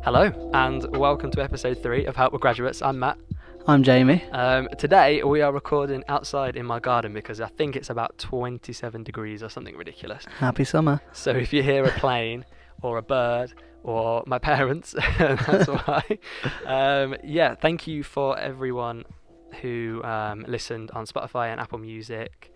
Hello, and welcome to episode 3 of Help with Graduates. I'm Matt. I'm Jamie. Today we are recording outside in my garden because I think it's about 27 degrees or something ridiculous. Happy summer. So if you hear a plane or a bird or my parents, that's why. Thank you for everyone who listened on Spotify and Apple Music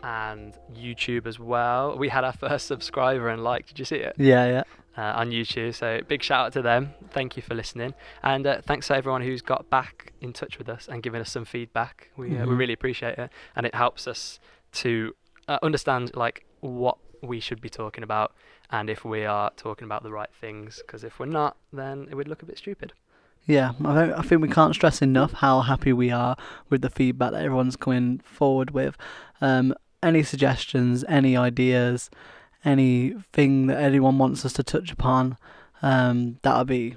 and YouTube as well. We had our first subscriber and like. Did you see it? Yeah. On YouTube, so big shout out to them. Thank you for listening, and thanks to everyone who's got back in touch with us and given us some feedback. We really appreciate it, and it helps us to understand like what we should be talking about and if we are talking about the right things, because if we're not, then it would look a bit stupid. Yeah, I think we can't stress enough how happy we are with the feedback that everyone's coming forward with. Any suggestions, any ideas, anything that anyone wants us to touch upon, that'll be,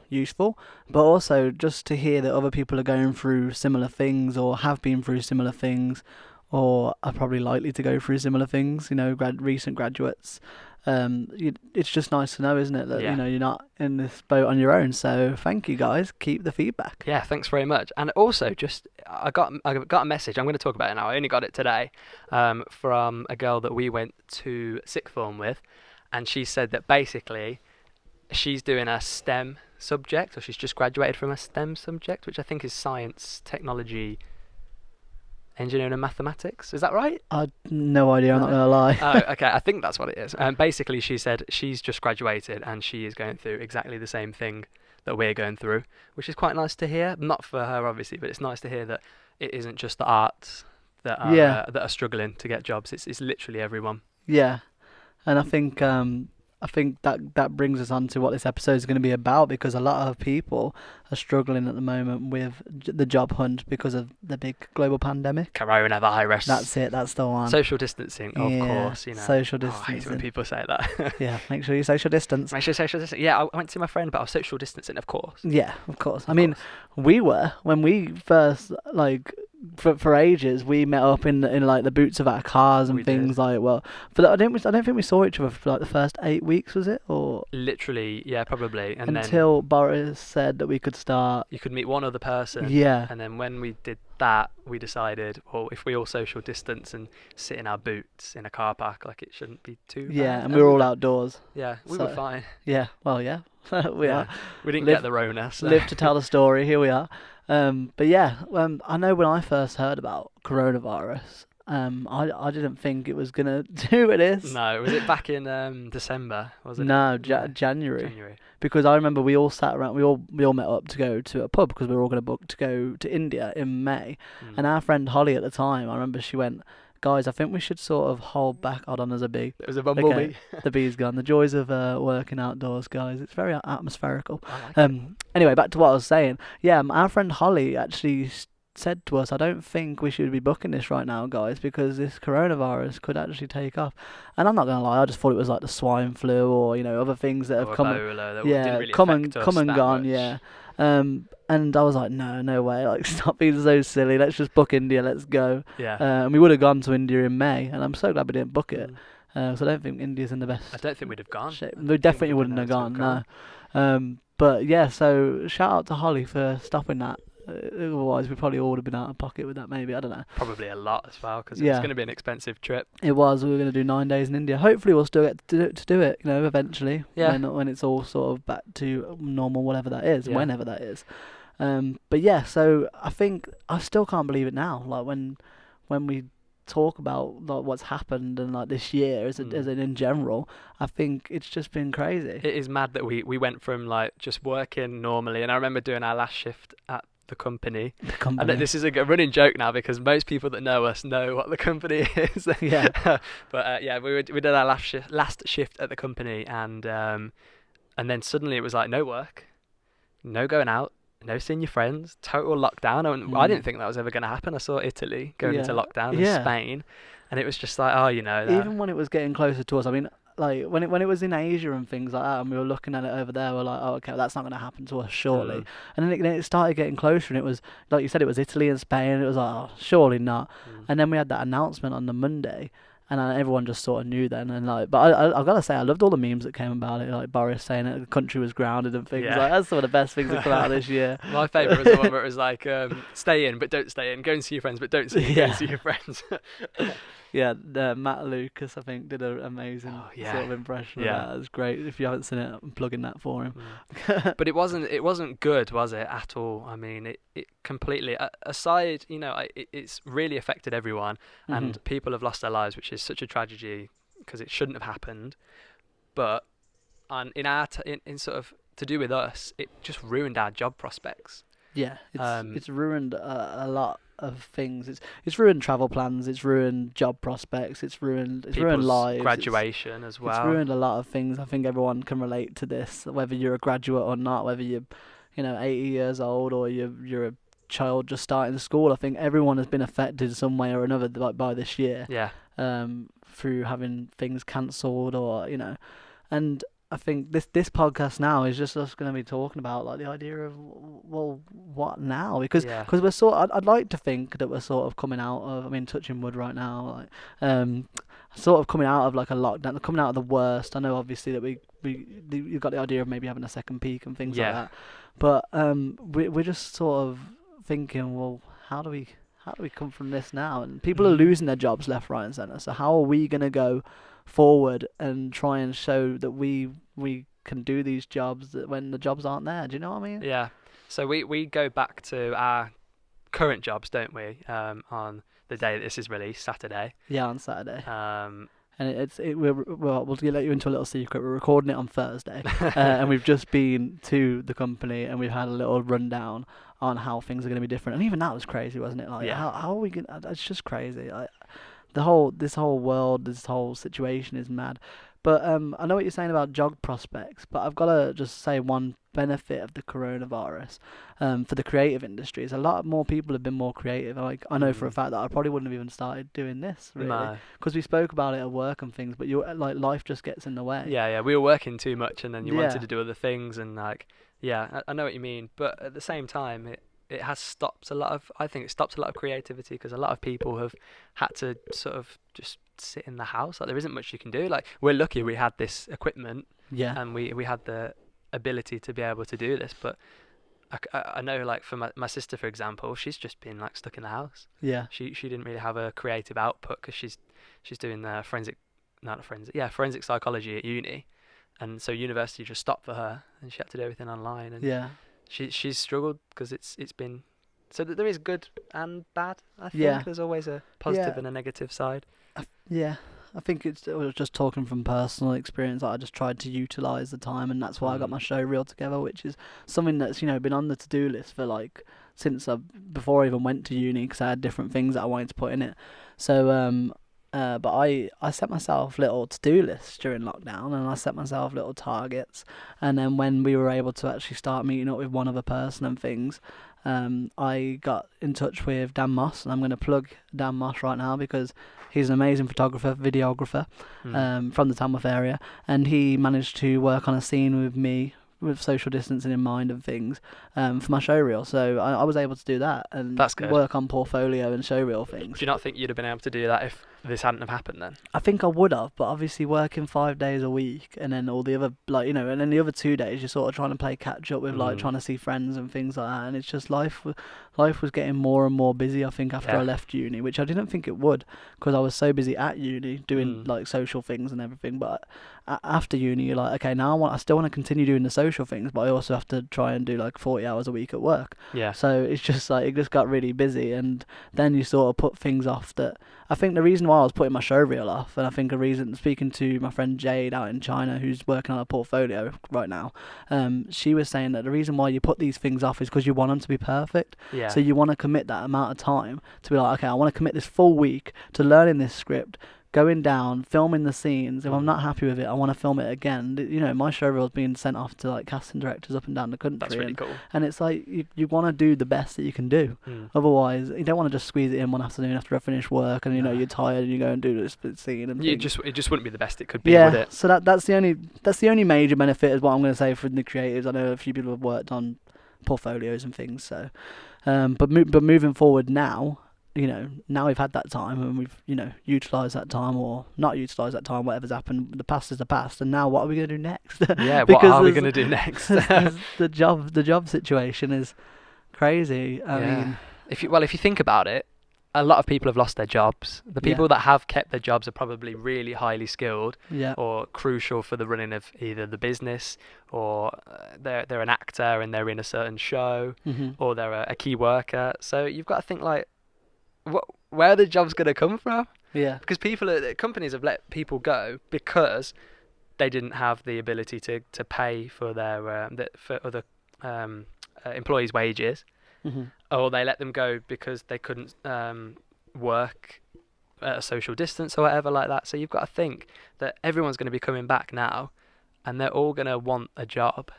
useful. But also just to hear that other people are going through similar things or have been through similar things or are probably likely to go through similar things, recent graduates. It's just nice to know, isn't it, that you're not in this boat on your own. So thank you guys, keep the feedback. Yeah, thanks very much. And also, just I got a message. I'm going to talk about it now. I only got it today from a girl that we went to sixth form with, and she said that basically she's doing a STEM subject, or she's just graduated from a STEM subject, which I think is science, technology, engineering and mathematics. Is that right? I no idea, I'm not going to lie. Oh, okay, I think that's what it is. Basically, she said she's just graduated and she is going through exactly the same thing that we're going through, which is quite nice to hear. Not for her, obviously, but it's nice to hear that it isn't just the arts that are struggling to get jobs. It's literally everyone. Yeah, and I think that brings us on to what this episode is going to be about, because a lot of people are struggling at the moment with the job hunt because of the big global pandemic. Coronavirus. That's it, that's the one. Social distancing, of course. Social I hate distancing. when people say that. Yeah, make sure you social distance. Make sure you social distance. Yeah, I went to see my friend, but I was social distancing, of course. Yeah, of course. I mean, we were, when we first, for ages, we met up in like the boots of our cars and things. I don't think we saw each other for like the first 8 weeks, was it? Or literally, yeah, probably. And until Boris said that we could start. You could meet one other person. Yeah. And then when we did that, we decided, well, if we all social distance and sit in our boots in a car park, like, it shouldn't be too bad. Yeah, and we were all outdoors. Yeah, we were fine. Yeah, well, yeah, we are. We didn't get the Rona. So. Live to tell the story. Here we are. But yeah, I know when I first heard about coronavirus, I didn't think it was gonna do what it is. No, was it back in December? Was it? No, January. Because I remember we all sat around. We all met up to go to a pub because we were all going to book to go to India in May. And our friend Holly at the time, I remember she went, "Guys, I think we should sort of hold back." Hold on, there's a bee. It was a bumblebee. Okay, the bee's gone. The joys of working outdoors, guys. It's very atmospherical. I like it. Anyway, back to what I was saying. Yeah, our friend Holly actually said to us, "I don't think we should be booking this right now, guys, because this coronavirus could actually take off." And I'm not gonna lie, I just thought it was like the swine flu or other things that have come. Ebola, that yeah, didn't really come affect us and that gone. much. Yeah. And I was like, no way, like, stop being so silly. Let's just book India. Let's go. Yeah. And we would have gone to India in May, and I'm so glad we didn't book it. So I don't think India's in the best. I don't think we'd have gone. Shape. We definitely wouldn't have gone. No. But yeah, so shout out to Holly for stopping that. Otherwise, we probably all would have been out of pocket with that. Maybe, I don't know. Probably a lot as well, because it's going to be an expensive trip. It was. We were going to do 9 days in India. Hopefully, we'll still get to do it. Eventually. Yeah. When it's all sort of back to normal, whatever that is, whenever that is. But yeah, so I think I still can't believe it now. Like when we talk about like what's happened and like this year as in general, I think it's just been crazy. It is mad that we went from like just working normally, and I remember doing our last shift at the company. And this is a running joke now because most people that know us know what the company is. Yeah. But we did our last shift at the company, and then suddenly it was like no work, no going out, no seeing your friends, total lockdown. I didn't think that was ever going to happen. I saw Italy going into lockdown and Spain, and it was just like, even when it was getting closer to us, I mean, like when it was in Asia and things like that, and we were looking at it over there, we're like, oh, okay, that's not going to happen to us, surely. And then it started getting closer, and it was, like you said, it was Italy and Spain, and it was like, oh, surely not. And then we had that announcement on the Monday, and everyone just sort of knew then. And like, but I've got to say, I loved all the memes that came about it, like Boris saying that the country was grounded and things. Yeah. Like that's some of the best things that come out of this year. My favourite was the one where it was like, stay in but don't stay in, go and see your friends but don't go and see your friends. Yeah, Matt Lucas, I think, did an amazing sort of impression of that. It was great. If you haven't seen it, I'm plugging that for him. But it wasn't good, was it, at all? I mean, it completely, aside, it's really affected everyone, and people have lost their lives, which is such a tragedy because it shouldn't have happened. But in sort of to do with us, it just ruined our job prospects. Yeah, it's ruined a lot of things. It's ruined travel plans. It's ruined job prospects. It's ruined lives. Graduation as well. It's ruined a lot of things. I think everyone can relate to this, whether you're a graduate or not, whether you're 80 years old or you're a child just starting school. I think everyone has been affected some way or another by this year. Yeah. Through having things cancelled or and I think this podcast now is just us going to be talking about like the idea of what now, because we're I'd like to think that we're sort of coming out of, I mean, touching wood right now, like sort of coming out of like a lockdown, coming out of the worst. I know obviously that you've got the idea of maybe having a second peak and things like that, but we're just sort of thinking, well, how do we come from this now? And people are losing their jobs left, right, and centre. So how are we going to go forward and try and show that we can do these jobs when the jobs aren't there? Do you know what I mean? Yeah. So we go back to our current jobs, don't we? On the day that this is released, Saturday. Yeah, on Saturday. And we'll let you into a little secret. We're recording it on Thursday, and we've just been to the company and we've had a little rundown on how things are going to be different. And even that was crazy, wasn't it? Like, how are we going? It's just crazy. Like, this whole world, this whole situation is mad. But I know what you're saying about job prospects, but I've got to just say one benefit of the coronavirus for the creative industry is a lot more people have been more creative. Like, I know for a fact that I probably wouldn't have even started doing this, really, because we spoke about it at work and things, but life just gets in the way. Yeah, we were working too much and then you wanted to do other things, and like, I know what you mean, but at the same time, it has stopped a lot of, I think it stopped a lot of creativity, because a lot of people have had to sort of just sit in the house. Like, there isn't much you can do. Like, we're lucky we had this equipment, and we had the ability to be able to do this, but I know, like, for my sister, for example, she's just been like stuck in the house. Yeah, she didn't really have a creative output because she's doing forensic psychology at uni, and so university just stopped for her and she had to do everything online, and she's struggled because it's been, so that there is good and bad. I think there's always a positive and a negative side. I think it was just talking from personal experience. I just tried to utilise the time, and that's why I got my show reel together, which is something that's been on the to-do list for like since before I even went to uni, because I had different things that I wanted to put in it. So but I set myself little to-do lists during lockdown, and I set myself little targets, and then when we were able to actually start meeting up with one other person and things, I got in touch with Dan Moss, and I'm going to plug Dan Moss right now because he's an amazing photographer, videographer from the Tamworth area, and he managed to work on a scene with me with social distancing in mind and things for my show reel. So I was able to do that and work on portfolio and show reel things. Do you not think you'd have been able to do that if this hadn't have happened then? I think I would have, but obviously working 5 days a week and then all the other, and then the other 2 days you're sort of trying to play catch up with like trying to see friends and things like that, and it's just life was getting more and more busy, I think, after I left uni, which I didn't think it would, because I was so busy at uni doing like social things and everything. But after uni you're like, okay, now I still want to continue doing the social things, but I also have to try and do like 40 hours a week at work. So it's just like, it just got really busy, and then you sort of put things off. That I think the reason why I was putting my show reel off, and I think a reason, speaking to my friend Jade out in China who's working on a portfolio right now, she was saying that the reason why you put these things off is because you want them to be perfect. So you want to commit that amount of time to be like, okay, I want to commit this full week to learning this script, going down, filming the scenes. If I'm not happy with it, I want to film it again. My show reel's being sent off to like casting directors up and down the country. That's really cool. And it's like you want to do the best that you can do. Otherwise, you don't want to just squeeze it in one afternoon after I finish work, and you're tired and you go and do this scene. And it just wouldn't be the best it could be, would it? So that's the only major benefit, is what I'm going to say for the creatives. I know a few people have worked on portfolios and things. So, but moving forward now, now we've had that time and we've, utilised that time or not utilised that time, whatever's happened, the past is the past, and now what are we going to do next? Yeah, what Because are we going to do next? the job situation is crazy. I mean, if you think about it, a lot of people have lost their jobs. The people that have kept their jobs are probably really highly skilled yeah, or crucial for the running of either the business, or they're an actor and they're in a certain show, or they're a key worker. So you've got to think like, where are the jobs going to come from? yeah, Because companies have let people go because they didn't have the ability to pay for their for other employees' wages, or they let them go because they couldn't work at a social distance or whatever like that. So you've got to think that everyone's going to be coming back now, and they're all going to want a job.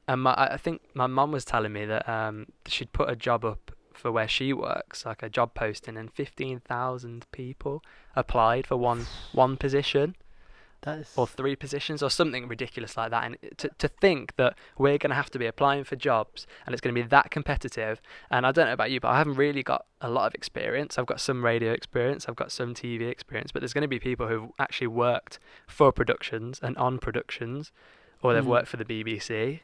And I think my mum was telling me that she'd put a job up for where she works, like a job posting, and 15,000 people applied for one position. Or 3 positions or something ridiculous like that. And to think that we're going to have to be applying for jobs and it's going to be that competitive. And I don't know about you, but I haven't really got a lot of experience. I've got some radio experience, I've got some TV experience, but there's going to be people who've actually worked for productions and on productions, or they've worked for the BBC,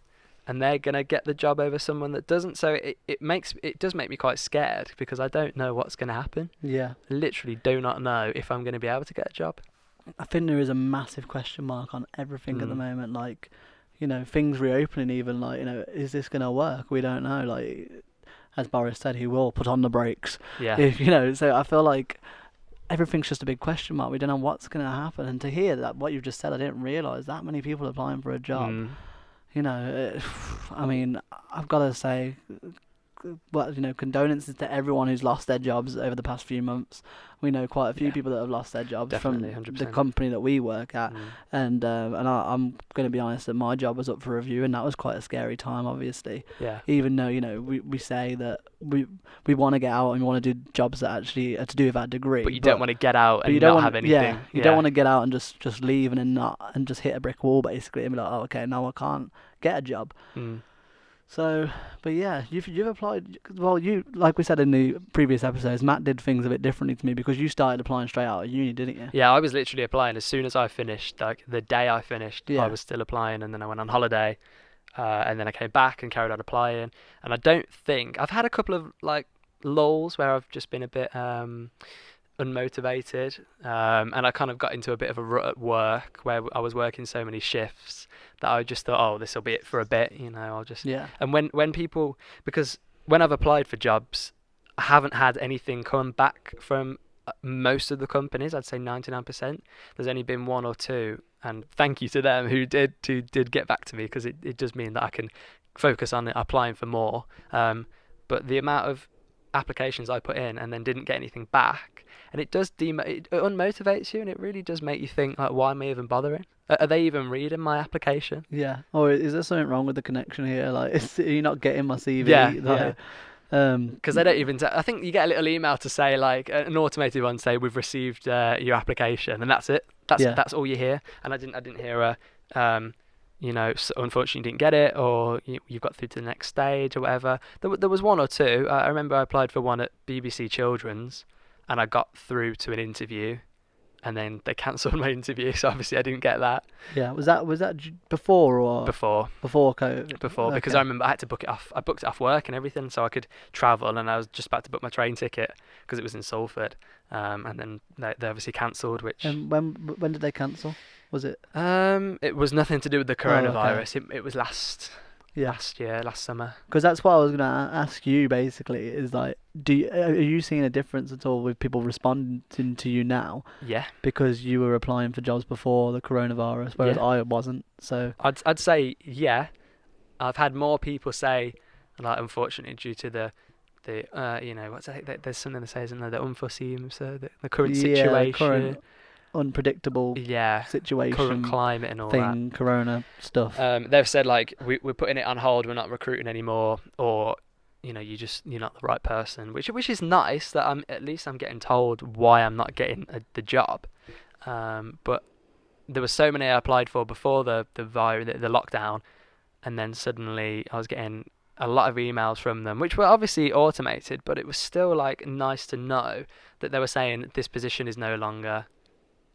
and they're going to get the job over someone that doesn't. So it does make me quite scared, because I don't know what's going to happen. Yeah. I literally do not know if I'm going to be able to get a job. I think there is a massive question mark on everything at the moment. Like, things reopening, even like, is this going to work? We don't know. Like, as Boris said, he will put on the brakes. Yeah. So I feel like everything's just a big question mark. We don't know what's going to happen. And to hear that, what you've just said, I didn't realise that many people applying for a job. I mean, I've got to say, condolences to everyone who's lost their jobs over the past few months. We know quite a few people that have lost their jobs. Definitely, from 100%. the company that we work at. And I'm going to be honest that my job was up for review, and that was quite a scary time, obviously. Yeah. Even though, we say that we want to get out and we want to do jobs that actually are to do with our degree. But you don't want to get out and not have anything. Yeah, you don't want to get out and just leave and just hit a brick wall, basically, and be like, oh, okay, now I can't get a job. So, but yeah, you've applied. Well, you, like we said in the previous episodes, Matt did things a bit differently to me, because you started applying straight out of uni, didn't you? Yeah, I was literally applying as soon as I finished. Like the day I finished, I was still applying, and then I went on holiday, and then I came back and carried on applying. And I don't think I've had a couple of like lulls where I've just been a bit unmotivated, and I kind of got into a bit of a rut at work where I was working so many shifts that I just thought, oh, this will be it for a bit, I'll just... Yeah. And when people... Because when I've applied for jobs, I haven't had anything come back from most of the companies. I'd say 99%. There's only been 1 or 2, and thank you to them who did get back to me, because it does mean that I can focus on applying for more. But the amount of applications I put in and then didn't get anything back, and it does it unmotivates you, and it really does make you think, like, why am I even bothering? Are they even reading my application? Yeah. Or is there something wrong with the connection here? Like, are you not getting my CV? Yeah. Because they don't even... I think you get a little email to say, like, an automated one, say, we've received your application, and that's it. That's all you hear. And I didn't hear unfortunately you didn't get it, or you've got through to the next stage or whatever. There was 1 or 2. I remember I applied for one at BBC Children's, and I got through to an interview, and then they cancelled my interview, so obviously I didn't get that. Yeah, was that before or before COVID? Before, because I remember I had to book it off. I booked it off work and everything, so I could travel, and I was just about to book my train ticket because it was in Salford, and then they obviously cancelled. Which... And when did they cancel? Was it? It was nothing to do with the coronavirus. Oh, okay. It was last summer. Because that's what I was gonna ask you. Basically, is like, are you seeing a difference at all with people responding to you now? Yeah. Because you were applying for jobs before the coronavirus, whereas I wasn't. So I'd say yeah. I've had more people say, like, unfortunately due to the there's something that says in there, the unforeseen, so the current situation. Current unpredictable situation, current climate and all that corona stuff. They've said, like, we're putting it on hold, we're not recruiting anymore, or you're not the right person, which is nice that I'm getting told why I'm not getting the job. But there were so many I applied for before the virus, the lockdown, and then suddenly I was getting a lot of emails from them, which were obviously automated, but it was still like nice to know that they were saying this position is no longer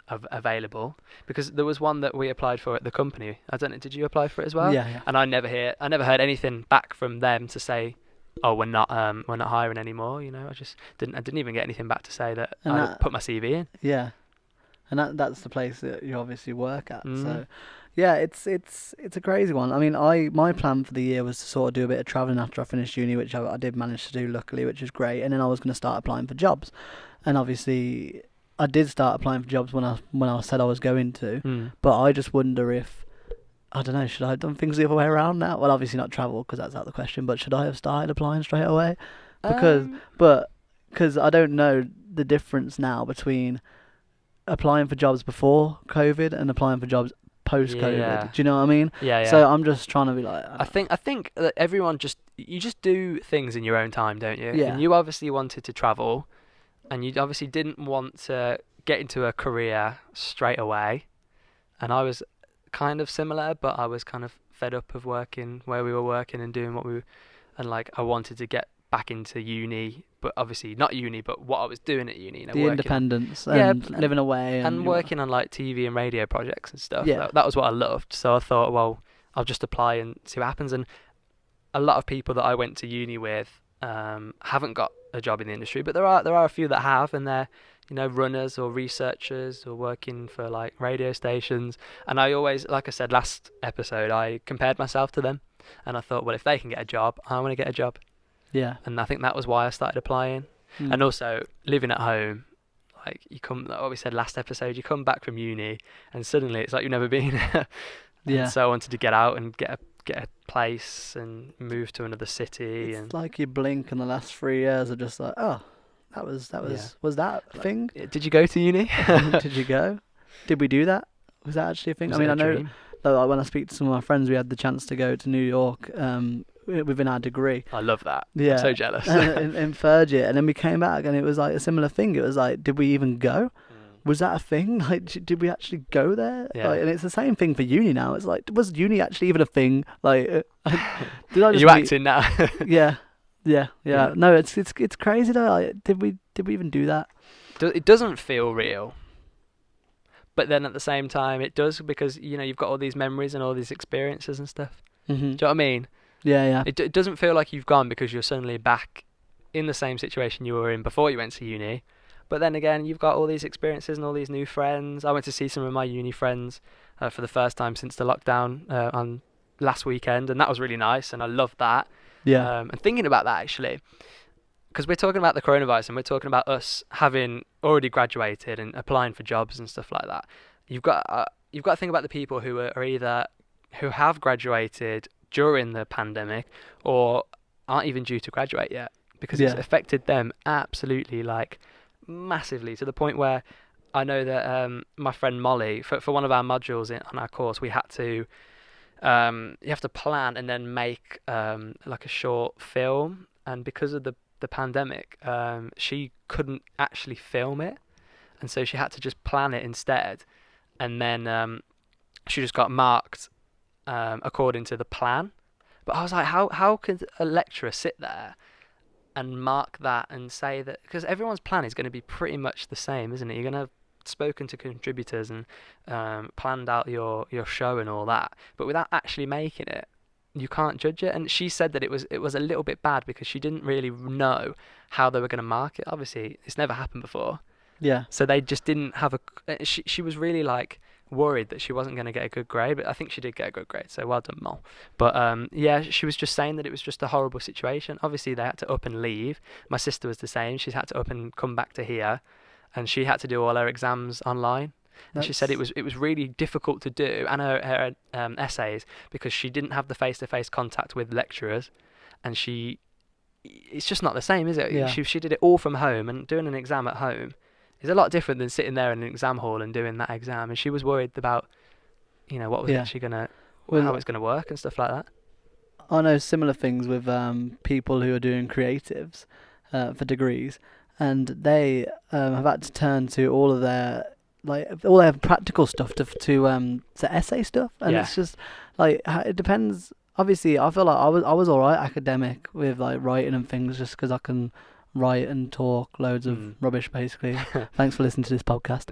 available. Because there was one that we applied for at the company. I don't know, did you apply for it as well? Yeah. And I never heard anything back from them to say, oh, we're not hiring anymore. You know, I didn't even get anything back to say that And I that- put my CV in. Yeah. And that's the place that you obviously work at. Mm. So, yeah, it's a crazy one. I mean, my plan for the year was to sort of do a bit of travelling after I finished uni, which I did manage to do, luckily, which is great. And then I was going to start applying for jobs. And obviously, I did start applying for jobs when I said I was going to. Mm. But I just wonder if, I don't know, should I have done things the other way around now? Well, obviously not travel, because that's out of the question. But should I have started applying straight away? Because I don't know the difference now between applying for jobs before COVID and applying for jobs post-COVID. Yeah. Do you know what I mean? Yeah. So I'm just trying to be like, I think that everyone just do things in your own time, don't you? Yeah. And you obviously wanted to travel, and you obviously didn't want to get into a career straight away. And I was kind of similar, but I was kind of fed up of working where we were working and doing what we were, and like I wanted to get back into uni, but obviously not uni, but what I was doing at uni, you know, the working independence Yeah, and living away and working on like TV and radio projects and stuff. Yeah. That was what I loved. So I thought, well, I'll just apply and see what happens. And a lot of people that I went to uni with haven't got a job in the industry, but there are a few that have, and they're, you know, runners or researchers or working for like radio stations. And I always, like I said last episode, I compared myself to them, and I thought, well, if they can get a job, I want to get a job. Yeah. And I think that was why I started applying. Mm. And also living at home, like like what we said last episode, you come back from uni and suddenly it's like you've never been. Yeah. So I wanted to get out and get a place and move to another city. It's And like you blink and the last 3 years are just like, oh, that was was that a thing? did you go to uni? Did you go? Did we do that? Was that actually a thing? Was I mean, it I a know dream? like when I speak to some of my friends, we had the chance to go to New York within our degree. I love that. Yeah. I'm so jealous. in third year, and then we came back and it was like a similar thing. It was like, did we even go? Was that a thing? Like, did we actually go there? Yeah. Like, and it's the same thing for uni now. It's like, was uni actually even a thing? Like, did I Are just you acting now? Yeah. Yeah. No, it's crazy though. Like, did we even do that? It doesn't feel real. But then at the same time, it does, because, you know, you've got all these memories and all these experiences and stuff. Mm-hmm. Do you know what I mean? Yeah. It doesn't feel like you've gone because you're suddenly back in the same situation you were in before you went to uni. But then again, you've got all these experiences and all these new friends. I went to see some of my uni friends for the first time since the lockdown on last weekend, and that was really nice, and I loved that. Yeah. And thinking about that, actually, because we're talking about the coronavirus and we're talking about us having already graduated and applying for jobs and stuff like that. You've got to think about the people who have graduated during the pandemic or aren't even due to graduate yet, because it's Yeah. affected them absolutely, like, massively, to the point where I know that my friend Molly, for one of our modules on our course, we had to you have to plan and then make like a short film, and because of the pandemic, she couldn't actually film it, and so she had to just plan it instead, and then she just got marked according to the plan. But I was like, how could a lecturer sit there and mark that and say that, because everyone's plan is going to be pretty much the same, isn't it? You're going to have spoken to contributors and planned out your show and all that, but without actually making it, you can't judge it. And she said that it was a little bit bad because she didn't really know how they were going to mark it. Obviously, it's never happened before. Yeah. So they just didn't have she was really like worried that she wasn't going to get a good grade, but I think she did get a good grade, so well done, Mol. But yeah, she was just saying that it was just a horrible situation. Obviously, they had to up and leave. My sister was the same. She's had to up and come back to here, and she had to do all her exams online. And she said it was really difficult to do, and her essays, because she didn't have the face-to-face contact with lecturers, and it's just not the same, is it? Yeah. She did it all from home, and doing an exam at home is a lot different than sitting there in an exam hall and doing that exam. And she was worried about, you know, what was actually how it's gonna work and stuff like that. I know similar things with people who are doing creatives for degrees, and they have had to turn to all their practical stuff to essay stuff, and Yeah. it's just like it depends obviously I feel like I was alright academic with like writing and things just because I can write and talk loads of rubbish basically. Thanks for listening to this podcast.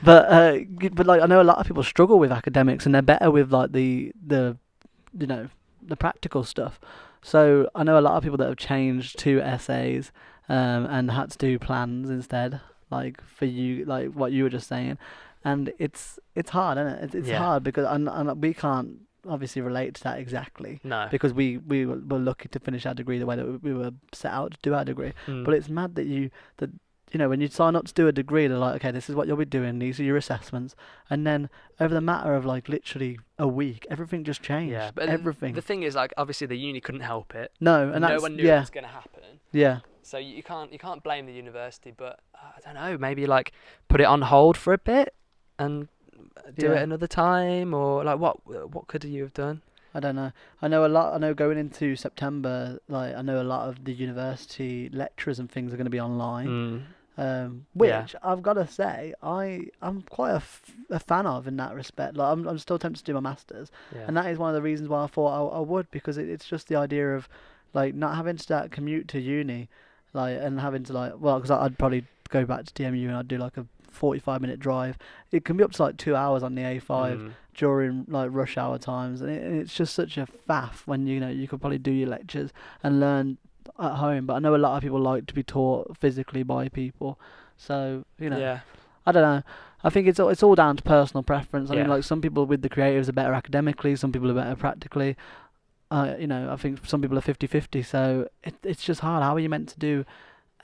But like I know a lot of people struggle with academics and they're better with like the you know the practical stuff. So I know a lot of people that have changed to essays and had to do plans instead, like for you, like what you were just saying, and it's hard, isn't it? It's Yeah. hard because and we can't obviously relate to that exactly No. because we were lucky to finish our degree the way that we were set out to do our degree. But it's mad that you know when you sign up to do a degree, they're like, okay, this is what you'll be doing. These are your assessments, and then over the matter of like literally a week, everything just changed. Yeah, but everything. the thing is, like, obviously the uni couldn't help it. No, and no that's one knew it yeah, was going to happen. yeah. So you can't blame the university, but I don't know, maybe like put it on hold for a bit and do Yeah. it another time, or like what could you have done? I don't know. I know a lot. I know going into September, like I know a lot of the university lecturers and things are going to be online. Which Yeah. I've got to say, I'm quite a fan of in that respect. Like I'm still tempted to do my masters, Yeah. and that is one of the reasons why I thought I would because it's just the idea of like not having to that commute to uni, like and having to like because I'd probably go back to DMU and I'd do like a 45-minute drive. It can be up to like 2 hours on the A5 during like rush hour times, and it's just such a faff when you could probably do your lectures and learn at home. But I know a lot of people like to be taught physically by people, so Yeah. I don't know. I think it's all down to personal preference. I mean, Yeah. like some people with the creatives are better academically, some people are better practically. I think some people are 50-50, so it's just hard. How are you meant to do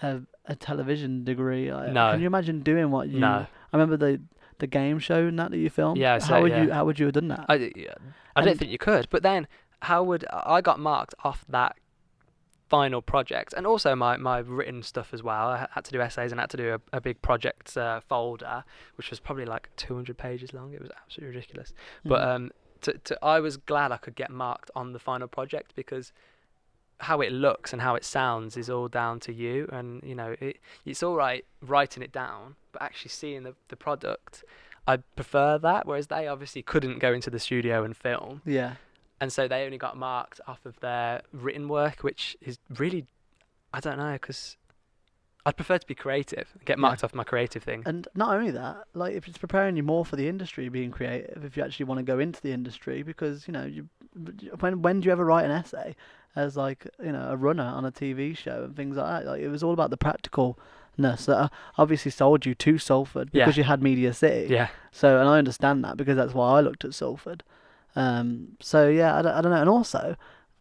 a television degree? No. Can you imagine doing what you? No. I remember the game show and that you filmed. Yeah, so, how would yeah. you have done that? I don't And- think you could. But then, how would I got marked off that final project, and also my written stuff as well. I had to do essays and had to do a big project folder, which was probably like 200 pages long. It was absolutely ridiculous. But I was glad I could get marked on the final project because how it looks and how it sounds is all down to you, and it's all right writing it down, but actually seeing the product, I prefer that. Whereas they obviously couldn't go into the studio and film, yeah. and so they only got marked off of their written work, which is really, I don't know, because I'd prefer to be creative, get marked off my creative thing. And not only that, like if it's preparing you more for the industry, being creative, if you actually want to go into the industry, because when do you ever write an essay as like a runner on a TV show and things like that? Like it was all about the practicalness that obviously sold you to Salford because you had Media City. Yeah, So and I understand that because that's why I looked at Salford. So yeah, I don't know, and also.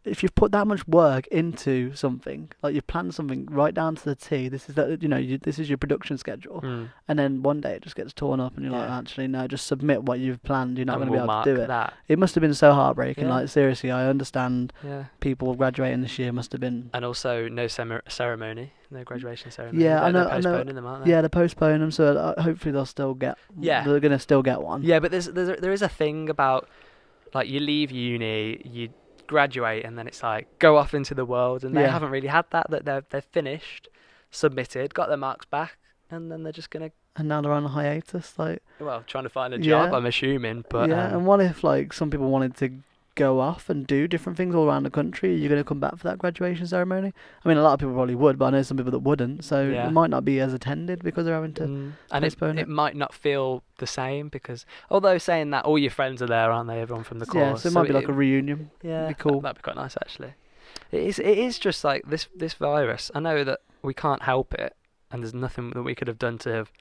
If you've put that much work into something, like you've planned something right down to the T, this is this is your production schedule, and then one day it just gets torn up, and you're like, actually, no, just submit what you've planned. You're not going to be able to do it. That. It must have been so heartbreaking. Yeah. Like seriously, I understand. Yeah. People graduating this year must have been. And also no ceremony, no graduation ceremony. Yeah, I know. They're postponing them, aren't they? Yeah, they're postponing them, so hopefully they'll still get. Yeah. They're going to still get one. Yeah, but there is a thing about like you leave uni, you graduate, and then it's like go off into the world, and they haven't really had that they're finished, submitted, got their marks back, and then they're just gonna And now they're on a hiatus, like. trying to find a job, Yeah. I'm assuming. But yeah, and what if like some people wanted to go off and do different things all around the country? Are you going to come back for that graduation ceremony? I mean, a lot of people probably would, but I know some people that wouldn't, so Yeah. it might not be as attended because they're having to and postpone it might not feel the same because although saying that all your friends are there, aren't they? Everyone from the course. Yeah, so it might be like a reunion. Yeah, Be cool. That'd be quite nice actually. It is just like this virus. I know that we can't help it, and there's nothing that we could have done to have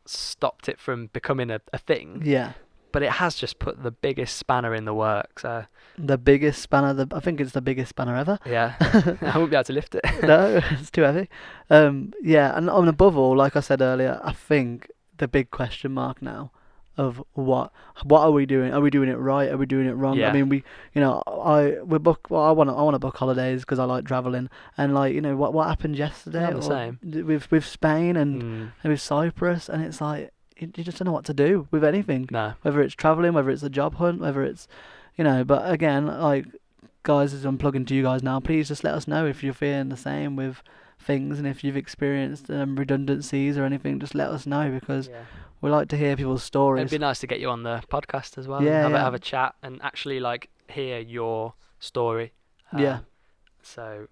stopped it from becoming a thing. Yeah. But it has just put the biggest spanner in the works. The biggest spanner, I think it's the biggest spanner ever. Yeah, I won't be able to lift it. No, it's too heavy. Yeah, and above all, like I said earlier, I think the big question mark now of what are we doing? Are we doing it right? Are we doing it wrong? Yeah. I mean, I want to book holidays because I like traveling, and like what happened yesterday I'm the same. with Spain and Mm, with Cyprus, and it's like you just don't know what to do with anything. no. Whether it's traveling, whether it's a job hunt, whether it's but again, like guys, as I'm plugging to you guys now, please just let us know if you're feeling the same with things, and if you've experienced redundancies or anything, just let us know because Yeah. we like to hear people's stories. It'd be nice to get you on the podcast as well. Yeah, and yeah. have a chat and actually like hear your story. Yeah. So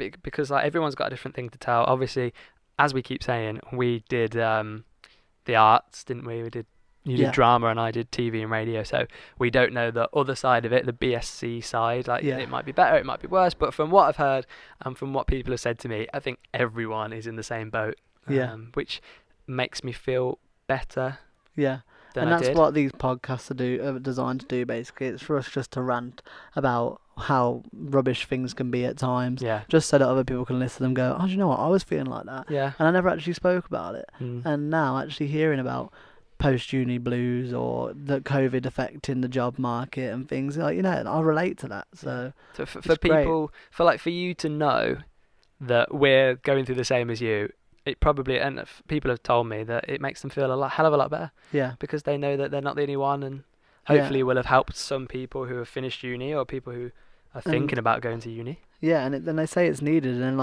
because like everyone's got a different thing to tell. Obviously, as we keep saying, we did the arts, didn't we? You did Yeah. drama and I did TV and radio, so we don't know the other side of it, the BSc side. Like Yeah. it might be better, it might be worse, but from what I've heard and from what people have said to me, I think everyone is in the same boat. Yeah. Which makes me feel better Yeah. than And I that's did. what these podcasts are designed to do, basically. It's for us just to rant about how rubbish things can be at times, Yeah. just so that other people can listen and go, oh, do you know what, I was feeling like that. Yeah. And I never actually spoke about it. Mm. And now actually hearing about post-uni blues or the COVID affecting the job market and things, like, you know, I'll relate to that. So So for it's great. people, for you to know that we're going through the same as you, it probably, and people have told me that it makes them feel hell of a lot better, yeah. because they know that they're not the only one, and Yeah. hopefully will have helped some people who have finished uni or people who are thinking about going to uni. Yeah, and then they say it's needed, and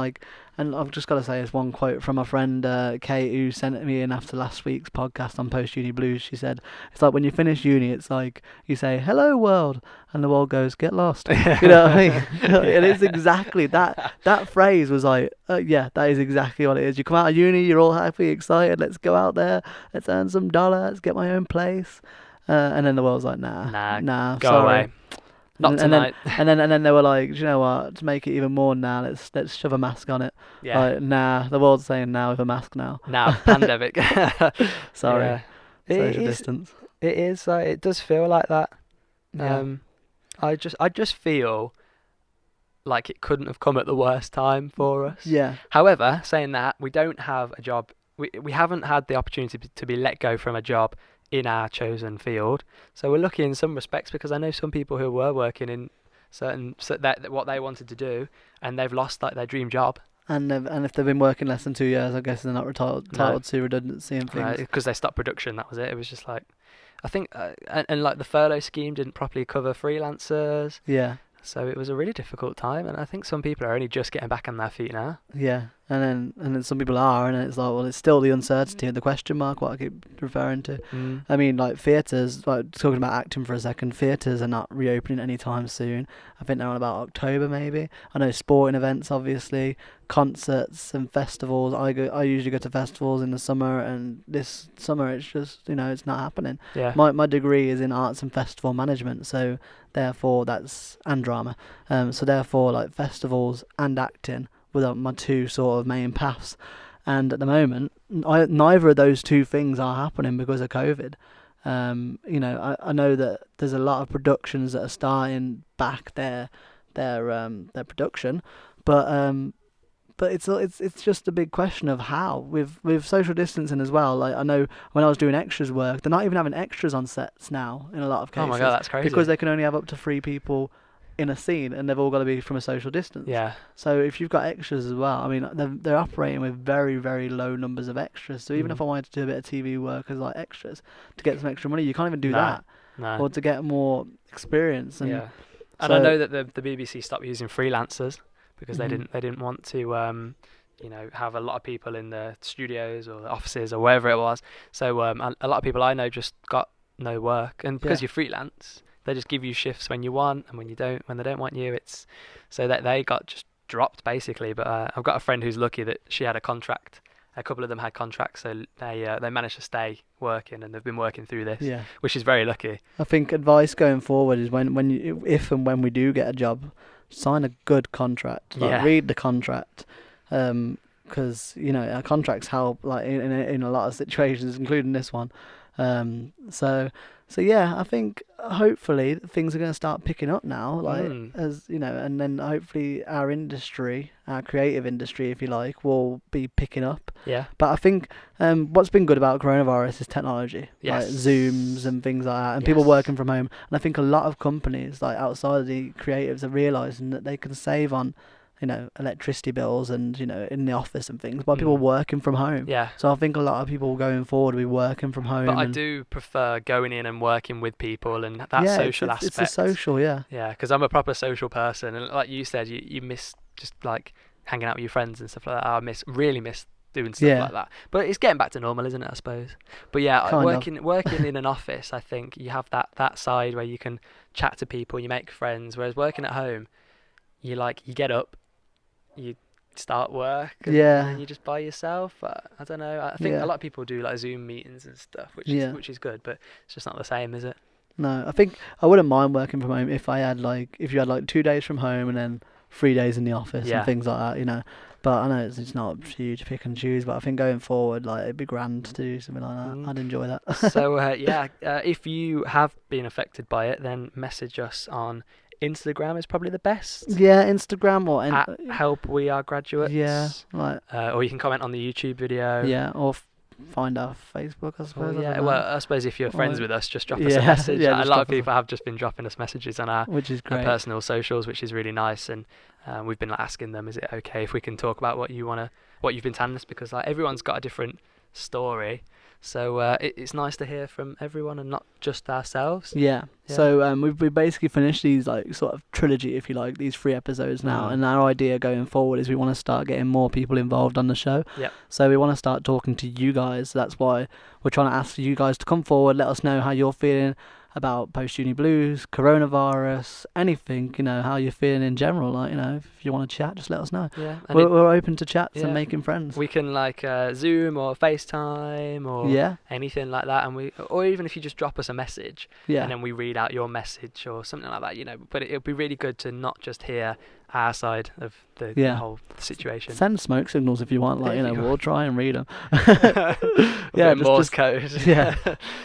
I've just got to say, it's one quote from my friend Kate, who sent it me in after last week's podcast on Post Uni Blues. She said, "It's like when you finish uni, it's like you say hello world, and the world goes get lost." You know what I mean? It is exactly that. That phrase was like, yeah, that is exactly what it is. You come out of uni, you're all happy, excited. Let's go out there, let's earn some dollar, let's get my own place, and then the world's like, nah, Go sorry. away. Not and tonight. Then, and then they were like, do you know what? To make it even more now, let's shove a mask on it. Yeah. Like, nah, the world's saying now with a mask now. Now, pandemic. Sorry. Yeah. Social distance. It is. It does feel like that. Yeah. I just feel like it couldn't have come at the worst time for us. Yeah. However, saying that, we don't have a job. We haven't had the opportunity to be let go from a job in our chosen field. So we're lucky in some respects, because I know some people who were working in that what they wanted to do, and they've lost like their dream job. And if they've been working less than 2 years, I guess they're not entitled to redundancy and things. Because they stopped production, that was it. It was just like, I think, and like the furlough scheme didn't properly cover freelancers. Yeah. So it was a really difficult time, and I think some people are only just getting back on their feet now. Yeah. And then some people are, and it's like, well, it's still the uncertainty and the question mark, what I keep referring to. I mean, like theatres, like talking about acting for a second, theatres are not reopening anytime soon. I think they're on about October maybe. I know sporting events, obviously, concerts and festivals. I usually go to festivals in the summer, and this summer it's just, you know, it's not happening. Yeah. My degree is in arts and festival management, so therefore and drama. So therefore, like festivals and acting were my two sort of main paths. And at the moment, neither of those two things are happening because of COVID. You know, I know that there's a lot of productions that are starting back their production, but it's just a big question of how with social distancing as well. Like I know when I was doing extras work, they're not even having extras on sets now in a lot of cases. Oh my god, that's crazy. Because they can only have up to 3 people in a scene, and they've all got to be from a social distance. Yeah. So if you've got extras as well, I mean, they're operating with very, very low numbers of extras. So even if I wanted to do a bit of TV work as like extras to get some extra money, you can't even do that. No. Or to get more experience. And Yeah. And I know that the BBC stopped using freelancers because Mhm. they didn't want to you know, have a lot of people in the studios or the offices or wherever it was. So a lot of people I know just got no work, and because you're freelance, they just give you shifts when you want, and when they don't want you, it's so that they got just dropped basically. But I've got a friend who's lucky that she had a contract. A couple of them had contracts, so they managed to stay working, and they've been working through this, which is very lucky. I think advice going forward is if and when we do get a job, sign a good contract. Like read the contract, because you know our contracts help like in a lot of situations, including this one. So yeah, I think hopefully things are going to start picking up now, like as you know, and then hopefully our industry, our creative industry, if you like, will be picking up. Yeah. But I think what's been good about coronavirus is technology, Yes. like Zooms and things like that, and people working from home. And I think a lot of companies, like outside of the creatives, are realising that they can save on, you know, electricity bills and, you know, in the office and things by people working from home. Yeah. So I think a lot of people going forward will be working from home. But I do prefer going in and working with people and that social aspect. It's a social, yeah. Yeah, because I'm a proper social person, and like you said, you miss just like hanging out with your friends and stuff like that. I really miss doing stuff Yeah. like that. But it's getting back to normal, isn't it? I suppose. But yeah, Kind of. working in an office, I think you have that side where you can chat to people, you make friends. Whereas working at home, you get up, you start work, and Yeah. then you just by yourself. I don't know. I think Yeah. a lot of people do like Zoom meetings and stuff, Yeah. which is good, but it's just not the same, is it? No, I think I wouldn't mind working from home if you had like 2 days from home and then 3 days in the office Yeah. and things like that, you know. But I know it's not huge pick and choose, but I think going forward, like it'd be grand to do something like that. Mm. I'd enjoy that. So if you have been affected by it, then message us on Instagram is probably the best. Yeah, Instagram or At Help We Are Graduates. yeah, like Or you can comment on the YouTube video. yeah, or find our Facebook, I Or suppose. I yeah, don't know, well, I suppose if you're friends Or- with us, just drop us a Yeah, message. yeah, A just lot of drop us a- people have just been dropping us messages on our which is great. personal socials, which is really nice. And we've been like, asking them, is it okay if we can talk about what you've been telling us? Because like everyone's got a different story, so it's nice to hear from everyone and not just ourselves. Yeah. Yeah. So we basically finished these like sort of trilogy, if you like, these 3 episodes now, Mm. and our idea going forward is we want to start getting more people involved on the show. Yep. So we want to start talking to you guys. So that's why we're trying to ask you guys to come forward, let us know how you're feeling about post-uni blues, coronavirus, anything, you know, how you're feeling in general. Like, you know, if you want to chat, just let us know. Yeah, and We're open to chats yeah. and making friends. we can like Zoom or FaceTime or Yeah, anything like that, or even if you just drop us a message yeah, and then we read out your message or something like that, you know. But it'd be really good to not just hear our side of the Yeah. whole situation. Send smoke signals if you want. Like, you know, If you we'll try and read them. Yeah, just- Morse just- code. yeah.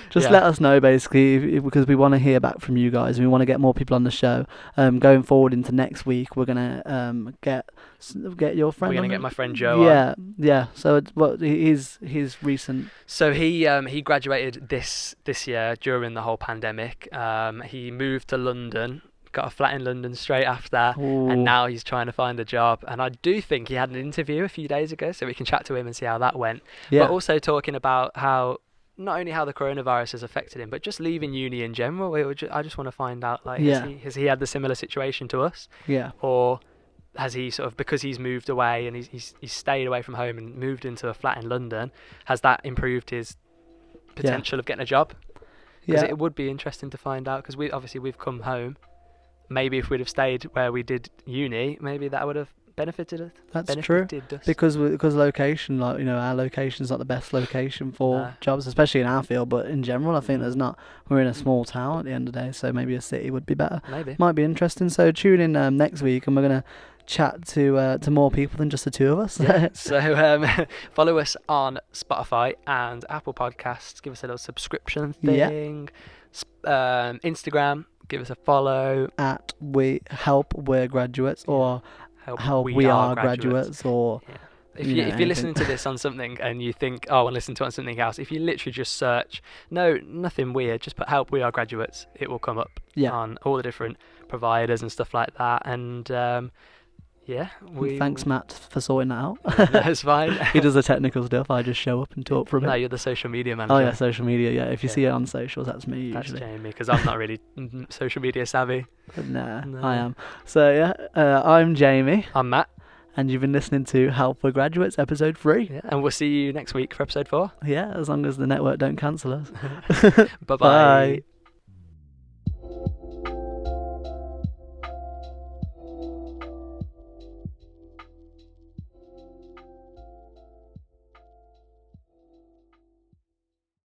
Just Yeah. let us know, basically, because we want to hear back from you guys and we want to get more people on the show. Going forward into next week, we're gonna get your friend. We're gonna on get the- my friend Joe on. Yeah, yeah. So his recent. So he graduated this year during the whole pandemic. He moved to London, got a flat in London straight after, Ooh. and now he's trying to find a job. And I do think he had an interview a few days ago, so we can chat to him and see how that went. Yeah, But also talking about how not only how the coronavirus has affected him, but just leaving uni in general. I just want to find out, like, Yeah. has he had the similar situation to us, yeah, or has he sort of, because he's moved away and he's stayed away from home and moved into a flat in London, has that improved his potential of getting a job? Because yeah. it would be interesting to find out, because we've come home. Maybe if we'd have stayed where we did uni, maybe that would have benefited us. That's true. Because location, like, you know, our location's not the best location for No. jobs, especially in our field. But in general, I think there's not. We're in a small town at the end of the day, so maybe a city would be better. Maybe. Might be interesting. So tune in next week, and we're gonna chat to more people than just the two of us. Yeah. So follow us on Spotify and Apple Podcasts. Give us a little subscription Yeah. thing. Instagram. Give us a follow. At we're graduates, or help we are graduates, or Yeah. If you you know, if you're listening anything. to this on something and you think, oh, I want to listen to it on something else, if you literally just search, nothing weird, just put "Help We Are Graduates," it will come up yeah. on all the different providers and stuff like that. And yeah, Thanks, Matt, for sorting that out. That's fine. He does the technical stuff. I just show up and talk for a bit. No, you're the social media manager. Oh yeah, social media. Yeah, if you Yeah. see it on socials, that's me That's usually. Jamie, because I'm not really social media savvy. But nah, No. I am. So yeah, I'm Jamie, I'm Matt. and you've been listening to Help for Graduates, episode 3. Yeah, and we'll see you next week for episode 4. Yeah, as long as the network don't cancel us. Bye-bye. Bye.